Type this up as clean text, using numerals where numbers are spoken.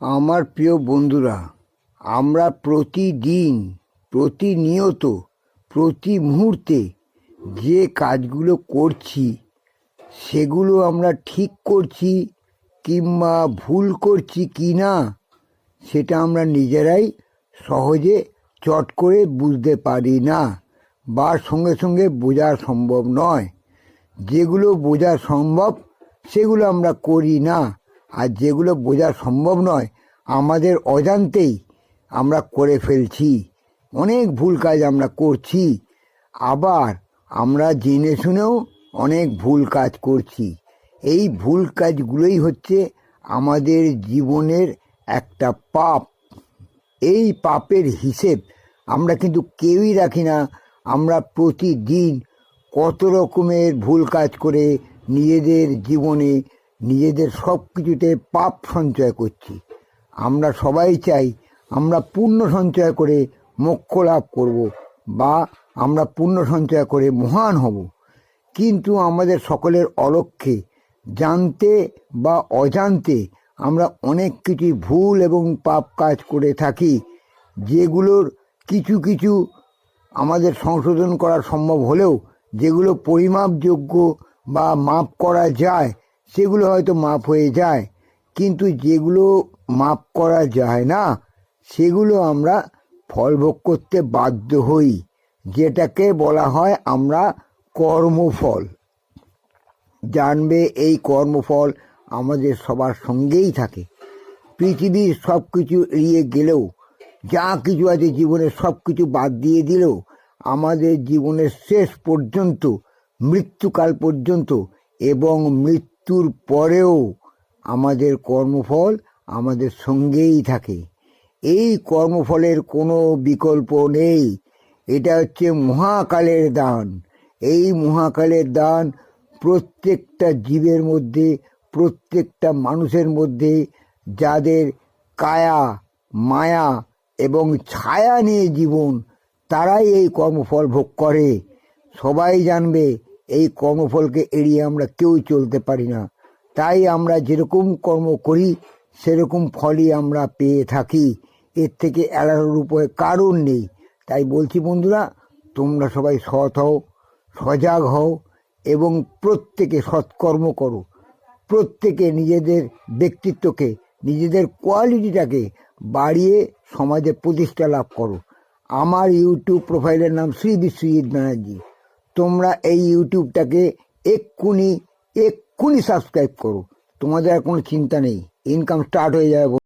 আমার প্রিয় বন্ধুরা, আমরা প্রতিদিন, প্রতিনিয়ত, প্রতি মুহূর্তে যে কাজগুলো করছি সেগুলো আমরা ঠিক করছি কিংবা ভুল করছি কি না সেটা আমরা নিজেরাই সহজে চট করে বুঝতে পারি না বা সঙ্গে সঙ্গে বোঝা সম্ভব নয়। যেগুলো বোঝা সম্ভব সেগুলো আমরা করি না, আর যেগুলো বোঝা সম্ভব নয় আমাদের অজান্তেই আমরা করে ফেলছি। অনেক ভুল কাজ আমরা করছি, আবার আমরা জেনে শুনেও অনেক ভুল কাজ করছি। এই ভুল কাজগুলোই হচ্ছে আমাদের জীবনের একটা পাপ। এই পাপের হিসেব আমরা কিন্তু কেউই রাখি না। আমরা প্রতিদিন কত রকমের ভুল কাজ করে নিজেদের জীবনে, নিজেদের সব কিছুতে পাপ সঞ্চয় করছি। আমরা সবাই চাই আমরা পুণ্য সঞ্চয় করে মোক্ষ লাভ করব বা আমরা পুণ্য সঞ্চয় করে মহান হব, কিন্তু আমাদের সকলের অলক্ষ্যে, জানতে বা অজান্তে আমরা অনেক কিছু ভুল এবং পাপ কাজ করে থাকি, যেগুলোর কিছু কিছু আমাদের সংশোধন করা সম্ভব হলেও যেগুলো পরিমাপযোগ্য বা মাপ করা যায় সেগুলো হয়তো মাপ হয়ে যায়, কিন্তু যেগুলো মাপ করা যায় না সেগুলো আমরা ফলভোগ করতে বাধ্য হই, যেটাকে বলা হয় আমরা কর্মফল। জানবে এই কর্মফল আমাদের সবার সঙ্গেই থাকে। পৃথিবীর সব কিছু এড়িয়ে গেলেও, যা কিছু আছে জীবনে সব কিছু বাদ দিয়ে দিলেও, আমাদের জীবনের শেষ পর্যন্ত, মৃত্যুকাল পর্যন্ত এবং মৃত্যুর পরেও আমাদের কর্মফল আমাদের সঙ্গেই থাকে। এই কর্মফলের কোনো বিকল্প নেই। এটা হচ্ছে মহাকালের দান। এই মহাকালের দান প্রত্যেকটা জীবের মধ্যে, প্রত্যেকটা মানুষের মধ্যে যাদের কায়া, মায়া এবং ছায়া নিয়ে জীবন, তারাই এই কর্মফল ভোগ করে। সবাই জানবে এই কর্মফলকে এড়িয়ে আমরা কেউ চলতে পারি না। তাই আমরা যেরকম কর্ম করি সেরকম ফলই আমরা পেয়ে থাকি। এর থেকে এড়ানোর উপায় কারণ নেই। তাই বলছি বন্ধুরা, তোমরা সবাই সৎ হও, সজাগ হও এবং প্রত্যেকে সৎকর্ম করো। প্রত্যেকে নিজেদের ব্যক্তিত্বকে, নিজেদের কোয়ালিটিটাকে বাড়িয়ে সমাজে প্রতিষ্ঠা লাভ করো। আমার ইউটিউব প্রোফাইলের নাম শ্রী বিশ্বজিৎ ব্যানার্জি। তোমরা এই ইউটিউবটাকে এক্ষুনি সাবস্ক্রাইব করো। তোমাদের আর কোনো চিন্তা নেই, ইনকাম স্টার্ট হয়ে যাবে।